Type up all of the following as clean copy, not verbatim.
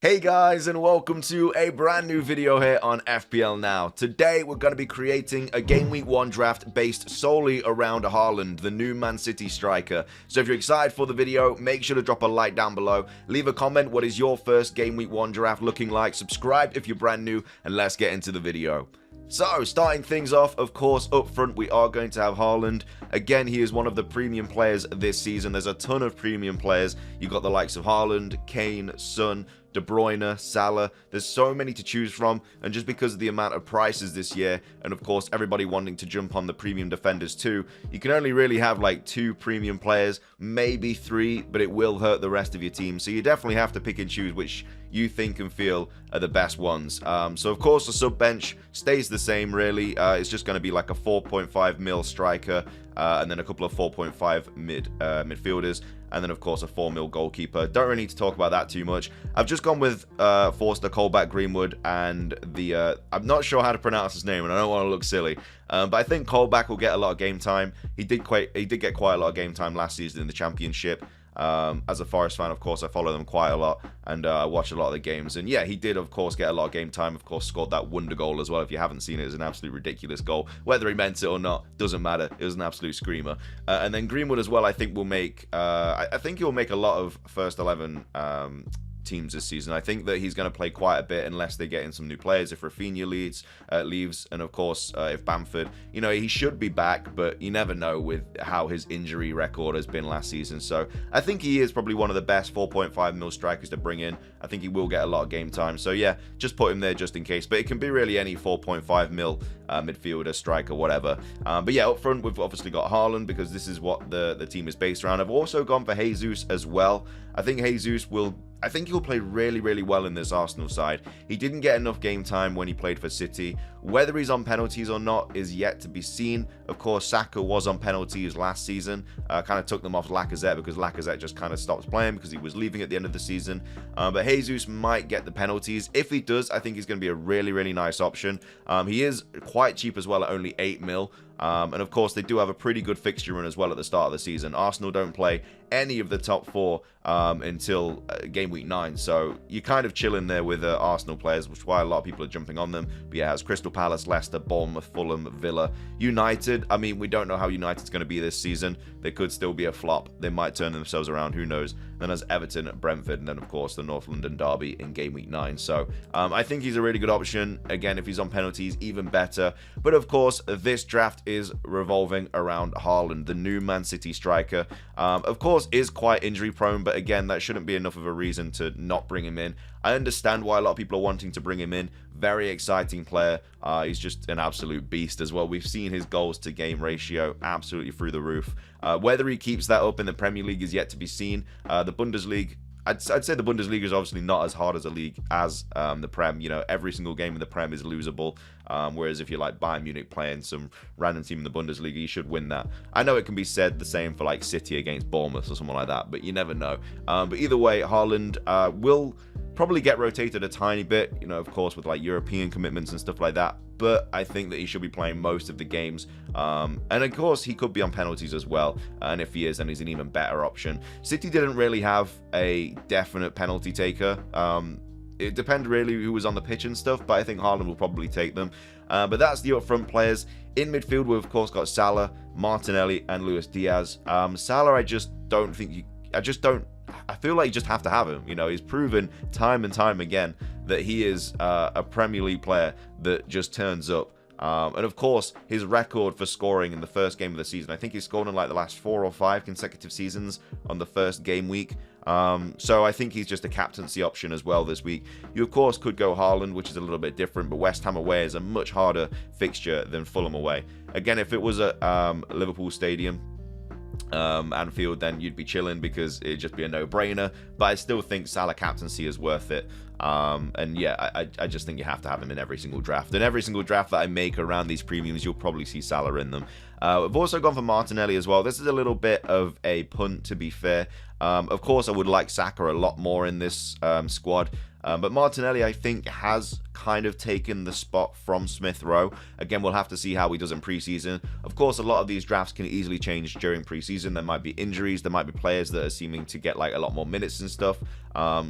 Hey guys, and welcome to a brand new video here on FPL Now. Today we're going to be creating a Game Week 1 draft based solely around Haaland, the new Man City striker. So if you're excited for the video, make sure to drop a like down below, leave a comment what is your first Game Week 1 draft looking like, subscribe if you're brand new, and let's get into the video. So, starting things off, of course, up front, we are going to have Haaland. Again, he is one of the premium players this season. There's a ton of premium players. You've got the likes of Haaland, Kane, Son, De Bruyne, Salah. There's so many to choose from, and just because of the amount of prices this year, and of course everybody wanting to jump on the premium defenders too, you can only really have like 2 premium players, maybe 3, but it will hurt the rest of your team. So you definitely have to pick and choose which you think and feel are the best ones. So of course the sub bench stays the same really. It's just going to be like a 4.5 mil striker, and then a couple of 4.5 midfielders, and then of course a 4 mil goalkeeper. Don't really need to talk about that too much. I've just gone with Forster, Colback, Greenwood, and the I'm not sure how to pronounce his name, and I don't want to look silly, but I think Colback will get a lot of game time. He did get quite a lot of game time last season in the Championship. As a Forest fan, of course, I follow them quite a lot, and I watch a lot of the games. And yeah, he did, of course, get a lot of game time. Of course, scored that wonder goal as well. If you haven't seen it, it's an absolute ridiculous goal. Whether he meant it or not, doesn't matter. It was an absolute screamer. And then Greenwood as well, I think will make. I think he'll make a lot of first 11 teams this season. I think that he's going to play quite a bit unless they get in some new players. If Rafinha leaves, and of course if Bamford, you know, he should be back, but you never know with how his injury record has been last season. So I think he is probably one of the best 4.5 mil strikers to bring in. I think he will get a lot of game time. So yeah, just put him there just in case. But it can be really any 4.5 mil midfielder, striker, whatever. But yeah, up front we've obviously got Haaland because this is what the team is based around. I've also gone for Jesus as well. I think he'll play really, really well in this Arsenal side. He didn't get enough game time when he played for City. Whether he's on penalties or not is yet to be seen. Of course, Saka was on penalties last season. Kind of took them off Lacazette because Lacazette just kind of stopped playing because he was leaving at the end of the season. But Jesus might get the penalties. If he does, I think he's going to be a really, really nice option. He is quite cheap as well at only 8 mil. And of course, they do have a pretty good fixture run as well at the start of the season. Arsenal don't play any of the top 4 until game week 9. So you're kind of chilling there with Arsenal players, which is why a lot of people are jumping on them. But yeah, it has Crystal Palace, Leicester, Bournemouth, Fulham, Villa, United. I mean, we don't know how United's going to be this season. They could still be a flop. They might turn themselves around. Who knows? Then there's Everton, Brentford, and then of course the North London derby in game week 9. So I think he's a really good option. Again, if he's on penalties, even better. But of course, this draft is revolving around Haaland, the new Man City striker. Of course, is quite injury prone, but again, that shouldn't be enough of a reason to not bring him in. I understand why a lot of people are wanting to bring him in. Very exciting player. He's just an absolute beast as well. We've seen his goals to game ratio absolutely through the roof. Whether he keeps that up in the Premier League is yet to be seen. The Bundesliga, I'd say the Bundesliga is obviously not as hard as a league as the Prem. You know, every single game in the Prem is losable. Whereas if you're like Bayern Munich playing some random team in the Bundesliga, you should win that. I know it can be said the same for like City against Bournemouth or someone like that, but you never know. But either way, Haaland will probably get rotated a tiny bit, you know, of course, with like European commitments and stuff like that. But I think that he should be playing most of the games. And of course, he could be on penalties as well. And if he is, then he's an even better option. City didn't really have a definite penalty taker. It depends really who was on the pitch and stuff, but I think Haaland will probably take them. But that's the upfront players. In midfield, we've of course got Salah, Martinelli, and Luis Diaz. Salah, I feel like you just have to have him. You know, he's proven time and time again that he is a Premier League player that just turns up. And of course, his record for scoring in the first game of the season, I think he's scored in like the last 4 or 5 consecutive seasons on the first game week. So I think he's just a captaincy option as well this week. You of course could go Haaland, which is a little bit different, but West Ham away is a much harder fixture than Fulham away. Again, if it was at Liverpool Stadium, Anfield, then you'd be chilling because it'd just be a no-brainer. But I still think Salah captaincy is worth it. And yeah, I just think you have to have him in every single draft. And every single draft that I make around these premiums, you'll probably see Salah in them. I've also gone for Martinelli as well. This is a little bit of a punt, to be fair. Of course, I would like Saka a lot more in this squad. But Martinelli, I think, has kind of taken the spot from Smith Rowe. Again, we'll have to see how he does in preseason. Of course, a lot of these drafts can easily change during preseason. There might be injuries. There might be players that are seeming to get like a lot more minutes and stuff.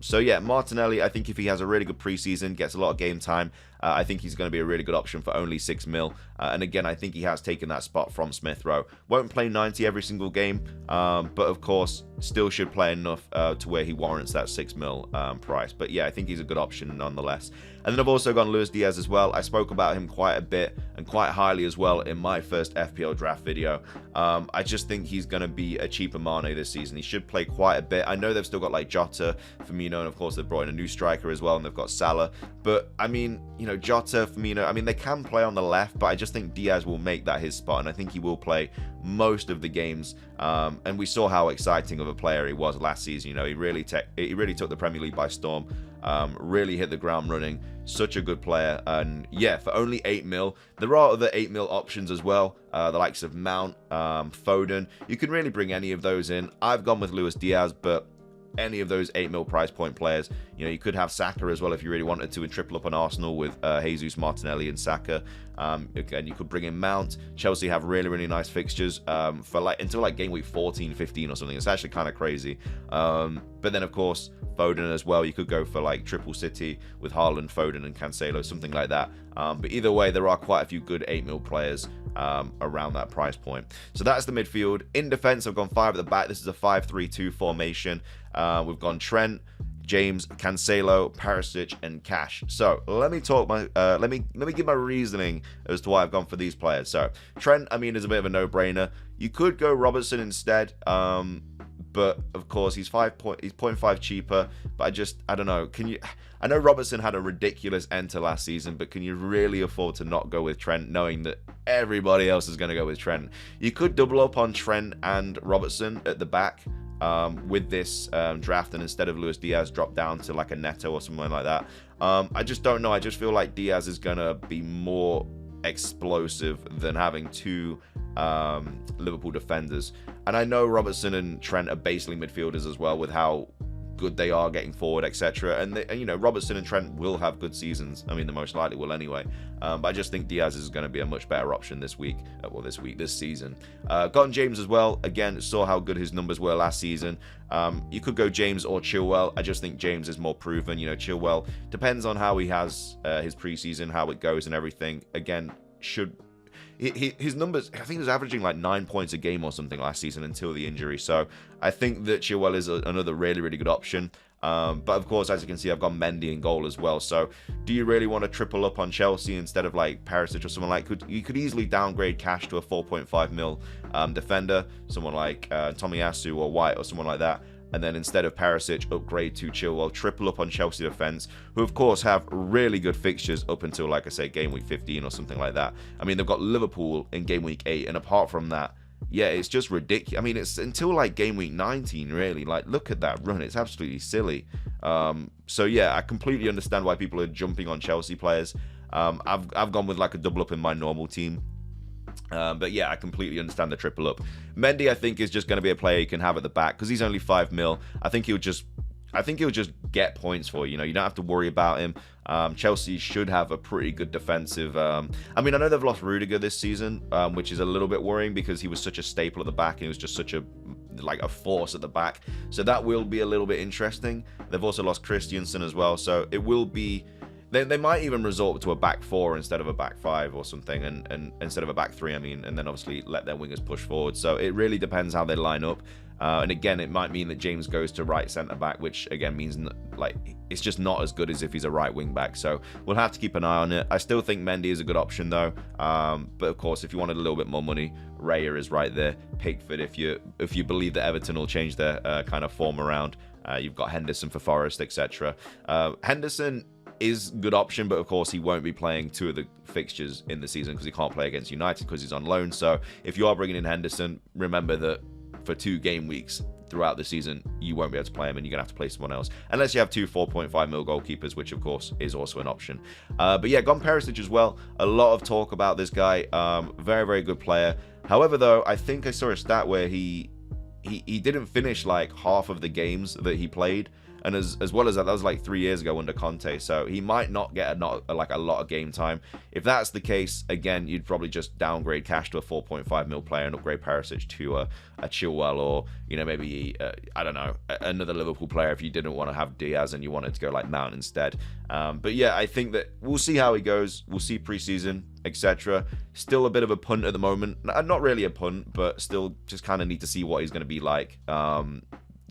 So yeah, Martinelli, I think if he has a really good preseason, gets a lot of game time, I think he's going to be a really good option for only 6 mil. And again, I think he has taken that spot from Smith Rowe. Won't play 90 every single game, but of course, still should play enough to where he warrants that 6 mil price. But yeah, I think he's a good option nonetheless. And then I've also gone Luis Diaz as well. I spoke about him quite a bit and quite highly as well in my first FPL draft video. I just think he's going to be a cheaper Mane this season. He should play quite a bit. I know they've still got like Jota, Firmino, and of course they've brought in a new striker as well, and they've got Salah. But I mean, you know, Jota, Firmino, I mean, they can play on the left, but I just think Diaz will make that his spot, and I think he will play most of the games. And we saw how exciting of a player he was last season. You know, he really took the Premier League by storm. Really hit the ground running. Such a good player. And yeah, for only 8 mil, there are other 8 mil options as well. The likes of Mount, Foden. You can really bring any of those in. I've gone with Luis Diaz, but any of those 8 mil price point players. You know, you could have Saka as well if you really wanted to, and triple up on Arsenal with Jesus, Martinelli, and Saka. Again, you could bring in Mount. Chelsea have really nice fixtures for like until like game week 14, 15 or something. It's actually kind of crazy. But then of course Foden as well. You could go for like triple City with Haaland, Foden, and Cancelo, something like that. But either way, there are quite a few good 8 mil players around that price point. So that's the midfield. In defense, I've gone 5 at the back. This is a 5-3-2 formation. We've gone Trent, James, Cancelo, Perisic, and Cash. So let me talk let me give my reasoning as to why I've gone for these players. So Trent, I mean, is a bit of a no-brainer. You could go Robertson instead. But of course he's 0.5 cheaper. But I don't know. I know Robertson had a ridiculous end to last season, but can you really afford to not go with Trent, knowing that everybody else is going to go with Trent? You could double up on Trent and Robertson at the back with this draft, and instead of Luis Diaz, drop down to like a Neto or something like that. I just don't know. I just feel like Diaz is going to be more explosive than having 2 Liverpool defenders. And I know Robertson and Trent are basically midfielders as well, with how good they are getting forward, etc. And you know, Robertson and Trent will have good seasons. I mean, they most likely will anyway. But I just think Diaz is going to be a much better option this week. This season. Gotten James as well. Again, saw how good his numbers were last season. You could go James or Chilwell. I just think James is more proven. You know, Chilwell depends on how he has his preseason, how it goes, and everything. Again, his numbers, I think he was averaging like 9 points a game or something last season until the injury. So I think that Chilwell is another really good option. But of course, as you can see, I've got Mendy in goal as well. So do you really want to triple up on Chelsea instead of like Perisic or someone like, you could easily downgrade Cash to a 4.5 mil defender, someone like Tomiyasu or White or someone like that. And then instead of Perisic, upgrade to Chilwell, triple up on Chelsea defense, who of course have really good fixtures up until, like I say, game week 15 or something like that. I mean, they've got Liverpool in game week 8, and apart from that, yeah, it's just ridiculous. I mean, it's until like game week 19, really. Like, look at that run. It's absolutely silly. So yeah, I completely understand why people are jumping on Chelsea players. I've gone with like a double up in my normal team. But yeah, I completely understand the triple up. Mendy, I think, is just going to be a player you can have at the back because he's only 5 mil. I think he'll just get points for you. You know, you don't have to worry about him. Chelsea should have a pretty good defensive. I mean, I know they've lost Rudiger this season, which is a little bit worrying because he was such a staple at the back and he was just such a force at the back. So that will be a little bit interesting. They've also lost Christensen as well, so it will be. They might even resort to a back 4 instead of a back 5 or something, and instead of a back 3, I mean, and then obviously let their wingers push forward. So it really depends how they line up. And again, it might mean that James goes to right centre back, which again means like it's just not as good as if he's a right wing back. So we'll have to keep an eye on it. I still think Mendy is a good option though. But of course, if you wanted a little bit more money, Raya is right there. Pickford, if you believe that Everton will change their kind of form around. You've got Henderson for Forest, etc. Henderson is a good option, but of course he won't be playing 2 of the fixtures in the season because he can't play against United because he's on loan. So if you are bringing in Henderson, remember that for 2 game weeks throughout the season, you won't be able to play him and you're going to have to play someone else. Unless you have 2 4.5 mil goalkeepers, which of course is also an option. But yeah, gone Perisic as well. A lot of talk about this guy. Very good player. However, though, I think I saw a stat where he didn't finish like half of the games that he played. and as well as that was like 3 years ago under Conte, so he might not get a lot of game time. If that's the case, again, you'd probably just downgrade Cash to a 4.5 mil player and upgrade Perisic to a Chilwell, or maybe I don't know, another Liverpool player if you didn't want to have Diaz and you wanted to go like Mount instead. But yeah, I think that we'll see how he goes. We'll see preseason, etc. Still a bit of a punt at the moment. Not really a punt, but still just kind of need to see what he's going to be like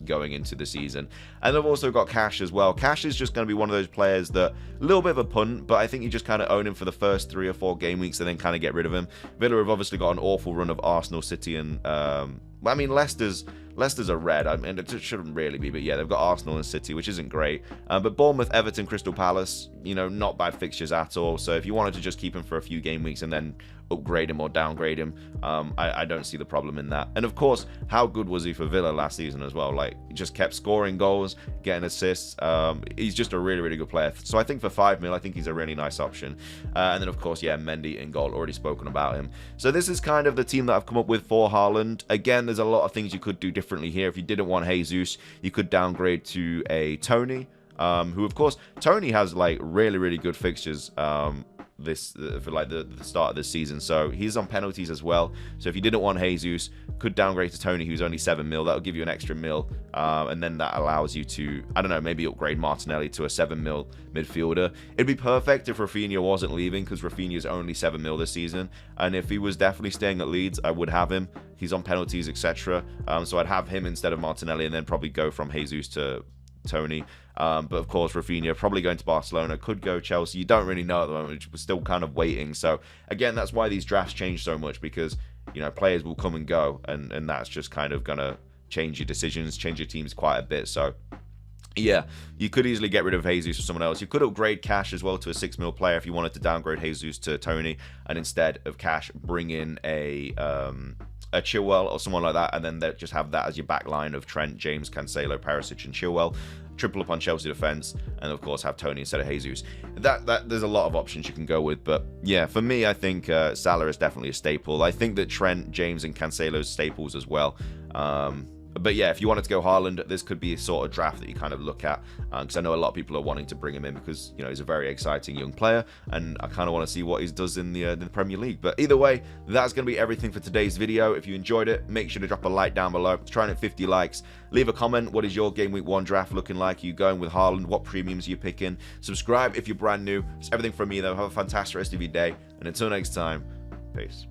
going into the season. And I've also got Cash as well. Cash is just going to be one of those players that a little bit of a punt, but I think you just kind of own him for the first 3 or 4 game weeks and then kind of get rid of him. Villa have obviously got an awful run of Arsenal, City, and I mean, Leicester's a red. I mean, it shouldn't really be, but yeah, they've got Arsenal and City, which isn't great. But Bournemouth, Everton, Crystal Palace, not bad fixtures at all. So if you wanted to just keep him for a few game weeks and then upgrade him or downgrade him, I don't see the problem in that. And of course, how good was he for Villa last season as well? Like, he just kept scoring goals, getting assists. He's just a really, really good player. So I think for 5 mil, I think he's a really nice option. And then of course, yeah, Mendy in goal, already spoken about him. So this is kind of the team that I've come up with for Haaland. Again, there's a lot of things you could do differently here. If you didn't want Jesus, you could downgrade to a Tony, who of course, Tony has like really, really good fixtures for like the start of this season, so he's on penalties as well. So if you didn't want Jesus, could downgrade to Tony, who's only 7 mil. That'll give you an extra mil, and then that allows you to, I don't know, maybe upgrade Martinelli to a 7 mil midfielder. It'd be perfect if Rafinha wasn't leaving, because Rafinha's only 7 mil this season, and if he was definitely staying at Leeds, I would have him. He's on penalties, etc. So I'd have him instead of Martinelli, and then probably go from Jesus to Tony. But of course, Rafinha probably going to Barcelona, could go Chelsea. You don't really know at the moment. We're still kind of waiting. So again, that's why these drafts change so much, because players will come and go, and that's just kind of gonna change your decisions, change your teams quite a bit. So yeah, you could easily get rid of Jesus for someone else. You could upgrade Cash as well to a 6 mil player if you wanted to downgrade Jesus to Tony, and instead of Cash, bring in a Chilwell or someone like that, and then just have that as your back line of Trent, James, Cancelo, Perisic, and Chilwell. Triple up on Chelsea defense, and of course have Tony instead of Jesus. That there's a lot of options you can go with, but yeah, for me, I think Salah is definitely a staple. I think that Trent, James, and Cancelo's staples as well. But yeah, if you wanted to go Haaland, this could be a sort of draft that you kind of look at, because I know a lot of people are wanting to bring him in because he's a very exciting young player, and I kind of want to see what he does in the Premier League. But either way, that's going to be everything for today's video. If you enjoyed it, make sure to drop a like down below. It's trying at 50 likes. Leave a comment. What is your Game Week 1 draft looking like? Are you going with Haaland? What premiums are you picking? Subscribe if you're brand new. It's everything from me though. Have a fantastic rest of your day, and until next time, peace.